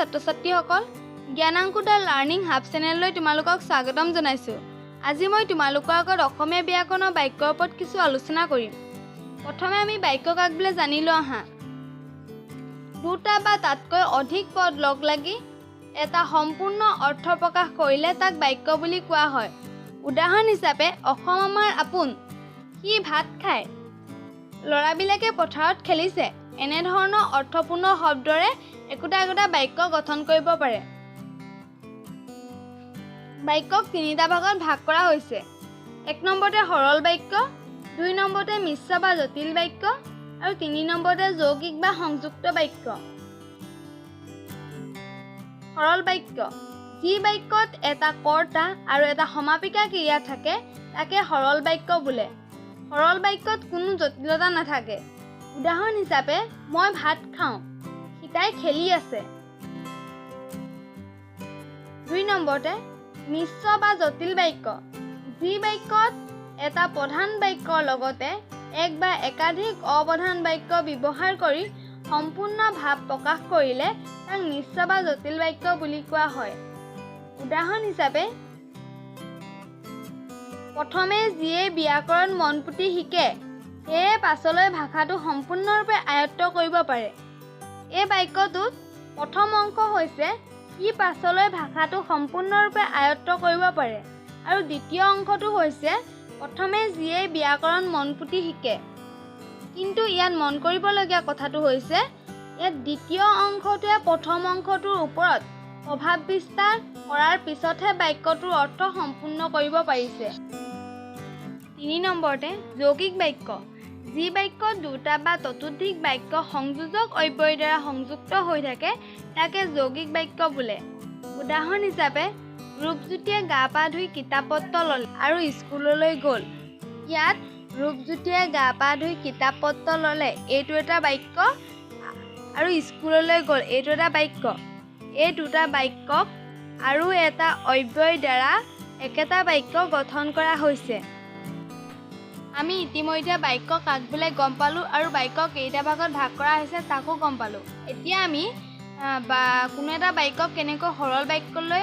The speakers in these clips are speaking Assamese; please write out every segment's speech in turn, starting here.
ছাত্ৰ ছাত্ৰীসকল জ্ঞানাংকুৰ দ্য লাৰ্ণিং হাব চেনেললৈ তোমালোকক স্বাগতম জনাইছোঁ। আজি মই তোমালোকৰ আগত অসমীয়া ব্যাকৰণৰ বাক্যৰ ওপৰত কিছু আলোচনা কৰিম। প্ৰথমে আমি বাক্য কাক বোলে জানি লওঁ আহা। দুটা বা তাতকৈ অধিক পদ লগ লাগি এটা সম্পূৰ্ণ অৰ্থ প্ৰকাশ কৰিলে তাক বাক্য বুলি কোৱা হয়। উদাহৰণ হিচাপে অসম আমাৰ আপোন, সি ভাত খায়, ল'ৰাবিলাকে পথাৰত খেলিছে। এনেধৰণৰ অৰ্থপূৰ্ণ শব্দৰে একোটা একোটা বাক্য গঠন কৰিব পাৰে। বাক্যক তিনিটা ভাগত ভাগ কৰা হৈছে। 1 নম্বৰতে সৰল বাক্য, 2 নম্বৰতে মিশ্ৰ বা জটিল বাক্য আৰু 3 নম্বৰতে যৌগিক বা সংযুক্ত বাক্য। সৰল বাক্য, যি বাক্যত এটা কৰ্তা আৰু এটা সমাপিকা ক্ৰিয়া থাকে তাকে সৰল বাক্য বোলে। সৰল বাক্যত কোনো জটিলতা নাথাকে। উদাহৰণ হিচাপে মই ভাত খাওঁ, সীতাই খেলি আছে। 2 নম্বৰতে মিশ্ৰ বা জটিল বাক্য, যি বাক্যত এটা প্ৰধান বাক্যৰ লগতে এক বা একাধিক অপ্ৰধান বাক্য ব্যৱহাৰ কৰি সম্পূৰ্ণ ভাৱ প্ৰকাশ কৰিলে তাক মিশ্ৰ বা জটিল বাক্য বুলি কোৱা হয়। উদাহৰণ হিচাপে প্ৰথমে যিয়ে ব্যাকৰণ মনপুতি শিকে সেয়ে পাছলৈ ভাষাটো সম্পূৰ্ণৰূপে আয়ত্ত কৰিব পাৰে। এই বাক্যটোত প্ৰথম অংশ হৈছে সি পাছলৈ ভাষাটো সম্পূৰ্ণৰূপে আয়ত্ত কৰিব পাৰে আৰু দ্বিতীয় অংশটো হৈছে প্ৰথমে যিয়ে ব্যাকৰণ মনপুতি শিকে। কিন্তু ইয়াত মন কৰিবলগীয়া কথাটো হৈছে ইয়াত দ্বিতীয় অংশটোৱে প্ৰথম অংশটোৰ ওপৰত প্ৰভাৱ বিস্তাৰ কৰাৰ পিছতহে বাক্যটোৰ অৰ্থ সম্পূৰ্ণ কৰিব পাৰিছে। 3 নম্বৰতে যৌগিক বাক্য, যি বাক্যত দুটা বা ততোধিক বাক্য সংযোজক অব্যয়ৰ দ্বাৰা সংযুক্ত হৈ থাকে তাকে যৌগিক বাক্য বোলে। উদাহৰণ হিচাপে ৰূপজ্যোতিয়ে গা পা ধুই কিতাপ পত্ৰ ল'লে আৰু স্কুললৈ গ'ল। ইয়াত ৰূপজ্যোতিয়ে গা পা ধুই কিতাপ পত্ৰ ল'লে এইটো এটা বাক্য আৰু স্কুললৈ গ'ল এইটো এটা বাক্য। এই দুটা বাক্যক আৰু এটা অব্যয়ৰ দ্বাৰা একেটা বাক্য গঠন কৰা হৈছে। আমি ইতিমধ্যে বাক্য কাক বোলে গম পালোঁ আৰু বাক্য কেইটা ভাগত ভাগ কৰা হৈছে তাকো গম পালোঁ। এতিয়া আমি কোনো এটা বাক্য কেনেকৈ সৰল বাক্যলৈ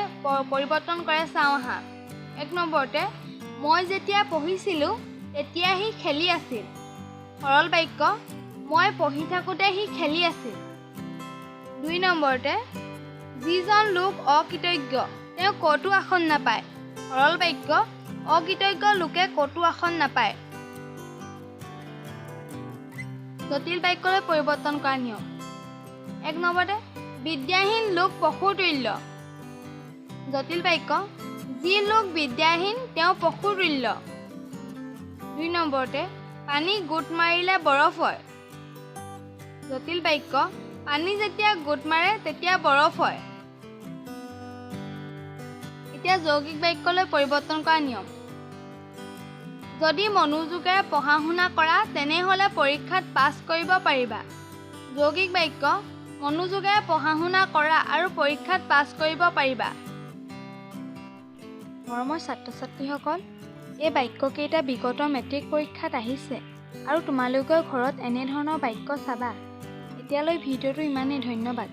পৰিৱৰ্তন কৰে চাওঁ আহা। 1 নম্বৰতে মই যেতিয়া পঢ়িছিলোঁ তেতিয়া সি খেলি আছিল। সৰল বাক্য, মই পঢ়ি থাকোঁতে সি খেলি আছিল। 2 নম্বৰতে যিজন লোক অকৃতজ্ঞ তেওঁ ক'তো আসন নাপায়। সৰল বাক্য, অকৃতজ্ঞ লোকে ক'তো আসন নাপায়। জটিল বাক্যলৈ পৰিৱৰ্তন কৰা নিয়ম। 1 নম্বৰতে বিদ্যাহীন লোক পশুৰ তুল্য। জটিল বাক্য, যি লোক বিদ্যাহীন তেওঁ পশুৰ তুল্য। 2 নম্বৰতে পানী গোট মাৰিলে বৰফ হয়। জটিল বাক্য, পানী যেতিয়া গোট মাৰে তেতিয়া বৰফ হয়। এতিয়া যৌগিক বাক্যলৈ পৰিৱৰ্তন কৰা নিয়ম। যদি মনোযোগেৰে পঢ়া শুনা কৰা তেনেহ'লে পৰীক্ষাত পাছ কৰিব পাৰিবা। যৌগিক বাক্য, মনোযোগেৰে পঢ়া শুনা কৰা আৰু পৰীক্ষাত পাছ কৰিব পাৰিবা। মৰমৰ ছাত্ৰ ছাত্ৰীসকল, এই বাক্যকেইটা বিগত মেট্ৰিক পৰীক্ষাত আহিছে আৰু তোমালোকেও ঘৰত এনেধৰণৰ বাক্য চাবা। এতিয়ালৈ ভিডিঅ'টো ইমানেই, ধন্যবাদ।